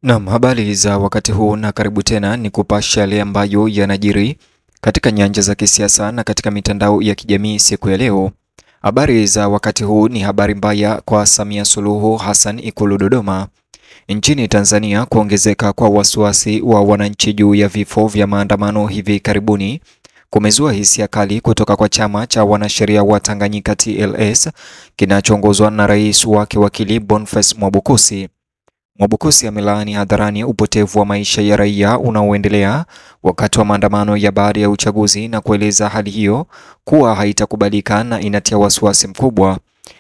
Naam, habari za wakati huu na karibu tena ni kupasha yale ambayo yanajiri katika nyanja za kisiasa na katika mitandao ya kijamii siku ya leo. Habari za wakati huu ni habari mbaya kwa Samia Suluhu Hassan Ikulu Dodoma. Nchini Tanzania, kuongezeka kwa wasiwasi wa wananchi juu ya vifo vya maandamano hivi karibuni kumezua hisia kali kutoka kwa chama cha wanasheria wa Tanganyika TLS kinachoongozwa na rais wake wakili Boniface Mwabukusi. Mwabukusi amelaani hadharani upotevu wa maisha ya raia unaoendelea wakati wa maandamano ya baada ya uchaguzi na kueleza hali hiyo kuwa haitakubalika na inatia wasiwasi mkubwa.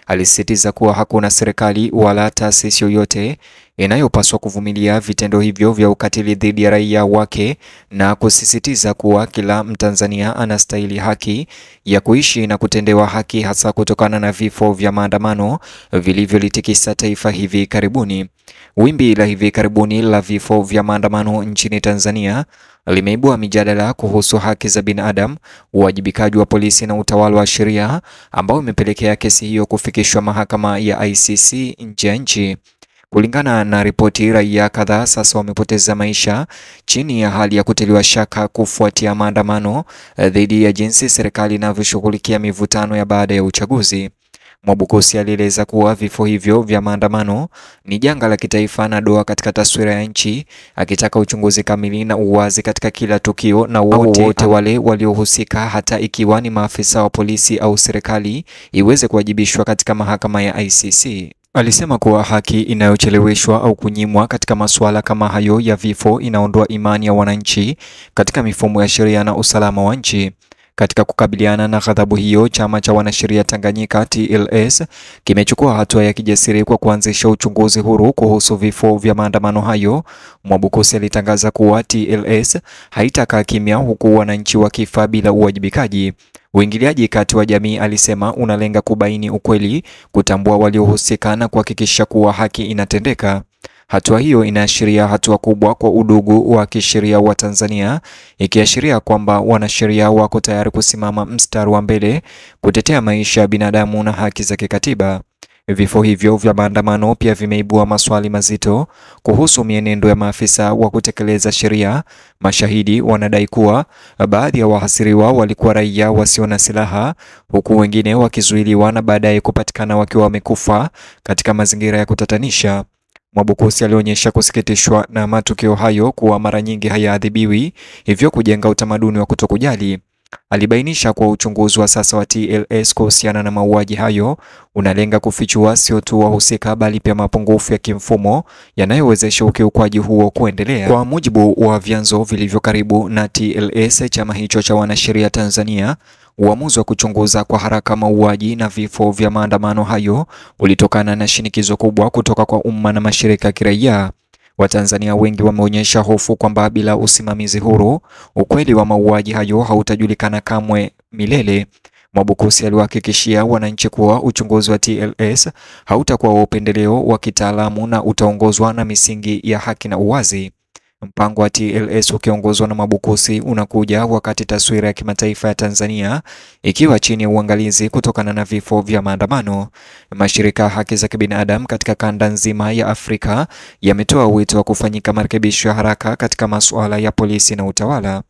Alisisitiza kuwa hakuna serikali wala taasisi yoyote inayopaswa kuvumilia vitendo hivyo vya ukatili dhidi ya raia wake na kusisitiza kuwa kila Mtanzania anastahili haki ya kuishi na kutendewa haki, hasa kutokana na vifo vya maandamano vilivyolitikisa taifa hivi karibuni. Wimbi la hivi karibuni la vifo vya maandamano nchini Tanzania limeibua mijadala kuhusu haki za binadamu, uwajibikaji wa polisi na utawala wa sheria, ambao imepelekea kesi hiyo kufikishwa mahakama ya ICC nje ya nchi. Kulingana na ripoti, raia kadhaa sasa wamepoteza maisha chini ya hali ya kutiliwa shaka kufuatia maandamano dhidi ya jinsi serikali inavyoshughulikia mivutano ya baada ya uchaguzi. Mwabukusi alieleza kuwa vifo hivyo vya maandamano ni janga la kitaifa na doa katika taswira ya nchi, akitaka uchunguzi kamili na uwazi katika kila tukio na wote wale waliohusika, hata ikiwa ni maafisa wa polisi au serikali, iweze kuwajibishwa katika mahakama ya ICC. Alisema kuwa haki inayocheleweshwa au kunyimwa katika masuala kama hayo ya vifo inaondoa imani ya wananchi katika mifumo ya sheria na usalama wa nchi. Katika kukabiliana na ghadhabu hiyo, chama cha wanasheria Tanganyika TLS kimechukua hatua ya kijasiri kwa kuanzisha uchunguzi huru kuhusu vifo vya maandamano hayo. Mwabukusi alitangaza kuwa TLS haitakaa kimya huku wananchi wakifa bila uwajibikaji. Uingiliaji kati wa jamii, alisema, unalenga kubaini ukweli, kutambua waliohusika na kuhakikisha kuwa haki inatendeka. Hatua hiyo inaashiria hatua kubwa kwa udugu wa kisheria wa Tanzania, ikiashiria kwamba wanasheria wako tayari kusimama mstari wa mbele kutetea maisha ya binadamu na haki za kikatiba. Vifo hivyo vya maandamano pia vimeibua maswali mazito kuhusu mienendo ya maafisa wa kutekeleza sheria. Mashahidi wanadai kuwa baadhi ya wahasiriwa walikuwa raia wasio na silaha, huku wengine wakizuiliwa na baadaye kupatikana wakiwa wamekufa katika mazingira ya kutatanisha. Mwabukusi alionyesha kusikitishwa na matukio hayo, kuwa mara nyingi hayaadhibiwi, hivyo kujenga utamaduni wa kutokujali. Alibainisha kuwa uchunguzi wa sasa wa TLS kuhusiana na mauaji hayo unalenga kufichua sio tu wahusika bali pia mapungufu ya kimfumo yanayowezesha ukiukwaji huo kuendelea. Kwa mujibu wa vyanzo vilivyo karibu na TLS, chama hicho cha wanasheria Tanzania, uamuzi wa kuchunguza kwa haraka mauaji na vifo vya maandamano hayo ulitokana na shinikizo kubwa kutoka kwa umma na mashirika ya kiraia. Watanzania wengi wameonyesha hofu kwamba bila usimamizi huru, ukweli wa mauaji hayo hautajulikana kamwe milele. Mwabukusi aliwahakikishia wananchi kuwa uchunguzi wa TLS hautakuwa wa upendeleo wa kitaalamu na utaongozwa na misingi ya haki na uwazi. Mpango wa TLS ukiongozwa na Mwabukusi unakuja wakati taswira ya kimataifa ya Tanzania ikiwa chini ya uangalizi kutokana na vifo vya maandamano. Mashirika ya haki za kibinadamu katika kanda nzima ya Afrika yametoa wito wa kufanyika marekebisho ya haraka katika masuala ya polisi na utawala.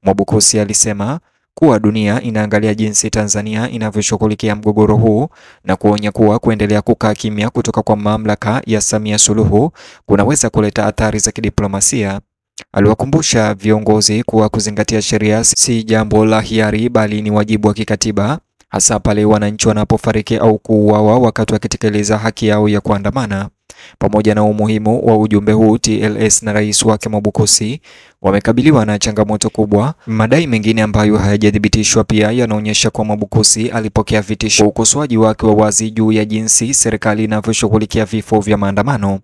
Mwabukusi alisema kuwa dunia inaangalia jinsi Tanzania inavyoshughulikia mgogoro huu na kuonya kuwa kuendelea kukaa kimya kutoka kwa mamlaka ya Samia Suluhu kunaweza kuleta athari za kidiplomasia. Aliwakumbusha viongozi kuwa kuzingatia sheria si jambo la hiari bali ni wajibu wa kikatiba, hasa pale wananchi wanapofariki au kuuawa wakati wakitekeleza haki yao ya kuandamana. Pamoja na umuhimu wa ujumbe huu, TLS na rais wake Mwabukusi wamekabiliwa na changamoto kubwa. Madai mengine ambayo hayajathibitishwa pia yanaonyesha kwa Mwabukusi alipokea vitisho, ukosoaji wake wa wazi juu ya jinsi serikali inavyoshughulikia vifo vya maandamano.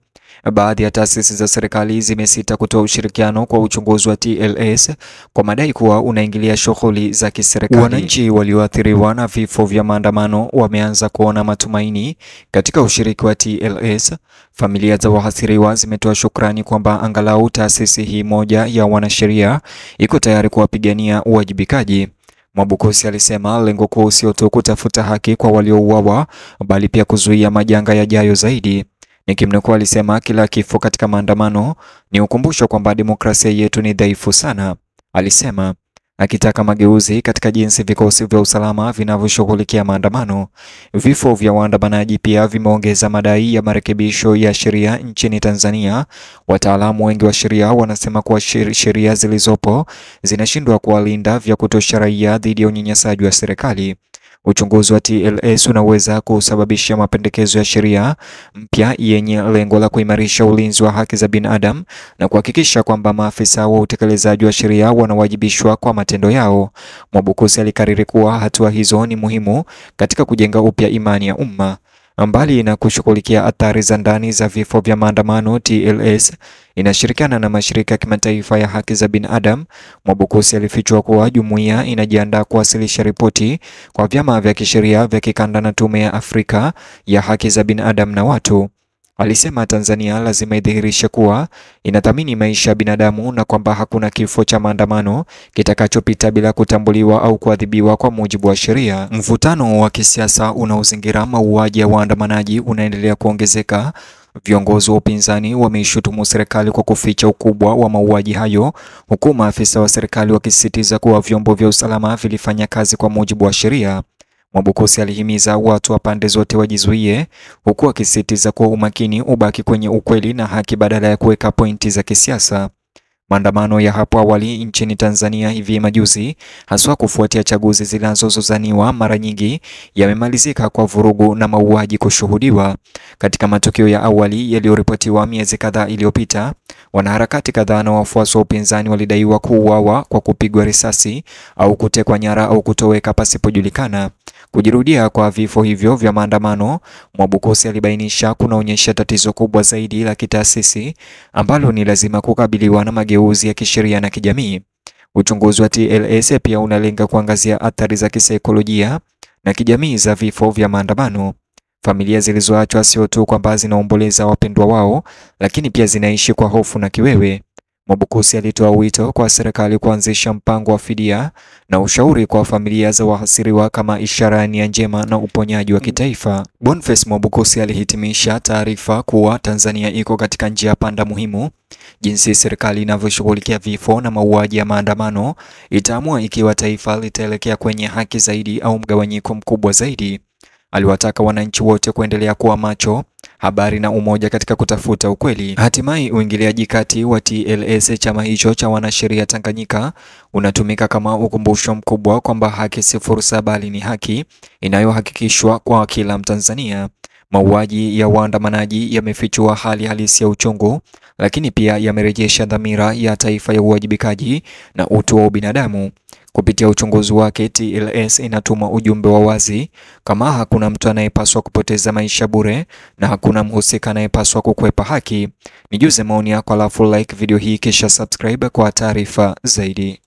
Baadhi ya taasisi za serikali zimesita kutoa ushirikiano kwa uchunguzi wa TLS kwa madai kuwa unaingilia shughuli za kiserikali. Wananchi walioathiriwa na vifo vya maandamano wameanza kuona matumaini katika ushiriki wa TLS. Familia za wahasiriwa zimetoa shukrani kwamba angalau taasisi hii moja ya wanasheria iko tayari kuwapigania uwajibikaji. Mwabukusi alisema lengo kuu sio tu kutafuta haki kwa waliouawa bali pia kuzuia majanga yajayo zaidi. Nikimnukuu, alisema kila kifo katika maandamano ni ukumbusho kwamba demokrasia yetu ni dhaifu sana, alisema, akitaka mageuzi katika jinsi vikosi vya usalama vinavyoshughulikia maandamano. Vifo vya waandamanaji pia vimeongeza madai ya marekebisho ya sheria nchini Tanzania. Wataalamu wengi wa sheria wanasema kuwa sheria zilizopo zinashindwa kuwalinda vya kutosha raia dhidi ya unyanyasaji wa serikali. Uchunguzi wa TLS unaweza kusababisha mapendekezo ya sheria mpya yenye lengo la kuimarisha ulinzi wa haki za binadamu na kuhakikisha kwamba maafisa wa utekelezaji wa sheria wanawajibishwa kwa matendo yao. Mwabukusi alikariri kuwa hatua hizo ni muhimu katika kujenga upya imani ya umma. Mbali na kushughulikia athari za ndani za vifo vya maandamano, TLS inashirikiana na mashirika ya kimataifa ya haki za binadamu. Mwabukusi alifichua kuwa jumuiya inajiandaa kuwasilisha ripoti kwa vyama vya kisheria vya kikanda na Tume ya Afrika ya Haki za Binadamu na Watu. Alisema Tanzania lazima idhihirishe kuwa inathamini maisha ya binadamu na kwamba hakuna kifo cha maandamano kitakachopita bila kutambuliwa au kuadhibiwa kwa mujibu wa sheria. Mvutano wa kisiasa unaozingira mauaji ya waandamanaji unaendelea kuongezeka. Viongozi wa upinzani wameishutumu serikali kwa kuficha ukubwa wa mauaji hayo, huku maafisa wa serikali wakisisitiza kuwa vyombo vya usalama vilifanya kazi kwa mujibu wa sheria. Mwabukusi alihimiza watu wa pande zote wajizuie, huku akisisitiza kuwa umakini ubaki kwenye ukweli na haki badala ya kuweka pointi za kisiasa. Maandamano ya hapo awali nchini Tanzania hivi majuzi, haswa kufuatia chaguzi zinazozozaniwa, mara nyingi yamemalizika kwa vurugu na mauaji kushuhudiwa. Katika matukio ya awali yaliyoripotiwa miezi kadhaa iliyopita, wanaharakati kadhaa na wafuasi wa upinzani walidaiwa kuuawa kwa kupigwa risasi au kutekwa nyara au kutoweka pasipojulikana. Kujirudia kwa vifo hivyo vya maandamano, Mwabukusi alibainisha kunaonyesha tatizo kubwa zaidi la kitaasisi ambalo ni lazima kukabiliwa na mageuzi ya kisheria na kijamii. Uchunguzi wa TLS pia unalenga kuangazia athari za kisaikolojia na kijamii za vifo vya maandamano. Familia zilizoachwa sio tu kwamba zinaomboleza wapendwa wao, lakini pia zinaishi kwa hofu na kiwewe. Mwabukusi alitoa wito kwa serikali kuanzisha mpango wa fidia na ushauri kwa familia za wahasiriwa kama ishara ya nia njema na uponyaji wa kitaifa. Boniface Mwabukusi alihitimisha taarifa kuwa Tanzania iko katika njia panda muhimu. Jinsi serikali inavyoshughulikia vifo na mauaji ya maandamano itaamua ikiwa taifa litaelekea kwenye haki zaidi au mgawanyiko mkubwa zaidi. Aliwataka wananchi wote kuendelea kuwa macho, habari na umoja katika kutafuta ukweli. Hatimaye uingiliaji kati wa TLS, chama hicho cha wanasheria Tanganyika, unatumika kama ukumbusho mkubwa kwamba haki si fursa bali ni haki inayohakikishwa kwa kila Mtanzania. Mauaji ya waandamanaji yamefichua hali halisi ya uchungu, lakini pia yamerejesha dhamira ya taifa ya uwajibikaji na utu wa binadamu. Kupitia uchunguzi wake, TLS inatuma ujumbe wa wazi: kama hakuna mtu anayepaswa kupoteza maisha bure na hakuna mhusika anayepaswa kukwepa haki. Nijuze maoni yako, alafu like video hii kisha subscribe kwa taarifa zaidi.